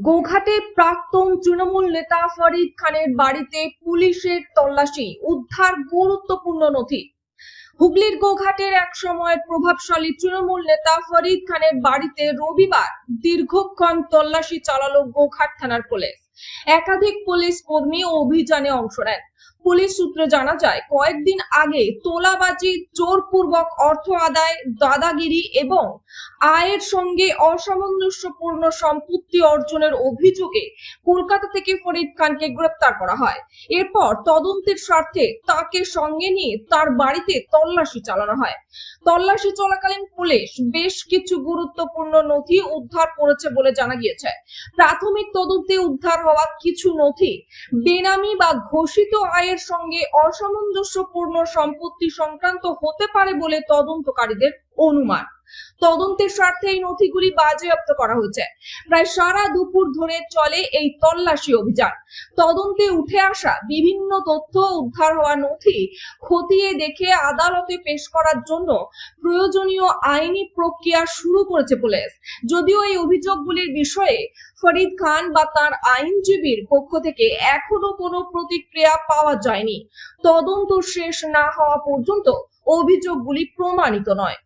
গোঘাটে প্রাক্তন তৃণমূল নেতা ফরিদ খানের বাড়িতে পুলিশের তল্লাশি, উদ্ধার গুরুত্বপূর্ণ নথি। হুগলির গোঘাটের এক সময়ের প্রভাবশালী তৃণমূল নেতা ফরিদ খানের বাড়িতে রবিবার দীর্ঘক্ষণ তল্লাশি চালালো গোঘাট থানার পুলিশ। একাধিক পুলিশ কর্মী অভিযানে অংশ নেন। পুলিশ সূত্রে জানা যায়, কয়েকদিন আগে তোলাবাজি, জোরপূর্বক অর্থ আদায়, দাদাগিরি এবং আয়ের সঙ্গে অসামঞ্জস্যপূর্ণ সম্পত্তি অর্জনের অভিযোগে কলকাতা থেকে ফরিদ খানকে গ্রেপ্তার করা হয়। এরপর তদন্তের স্বার্থে তাকে সঙ্গে নিয়ে তার বাড়িতে তল্লাশি চালানো হয়। তল্লাশি চলাকালীন পুলিশ বেশ কিছু গুরুত্বপূর্ণ নথি উদ্ধার করেছে বলে জানা গিয়েছে। প্রাথমিক তদন্তে উদ্ধার হওয়া কিছু নথি বেনামি বা ঘোষিত আয়ের সঙ্গে অসামঞ্জস্যপূর্ণ সম্পত্তি সংক্রান্ত হতে পারে বলে তদন্তকারীদের অনুমান। তদন্তের স্বার্থে এই নথিগুলি বাজেয়াপ্ত করা হয়েছে। প্রায় সারা দুপুর ধরে চলে এই তল্লাশি অভিযান। তদন্তে উঠে আসা বিভিন্ন তথ্য, উদ্ধার হওয়া নথি খতিয়ে দেখে আদালতে পেশ করার জন্য প্রয়োজনীয় আইনি প্রক্রিয়া শুরু করেছে পুলিশ। যদিও এই অভিযোগগুলির বিষয়ে ফরিদ খান বা তার আইনজীবীর পক্ষ থেকে এখনো কোনো প্রতিক্রিয়া পাওয়া যায়নি। তদন্ত শেষ না হওয়া পর্যন্ত অভিযোগগুলি প্রমাণিত নয়।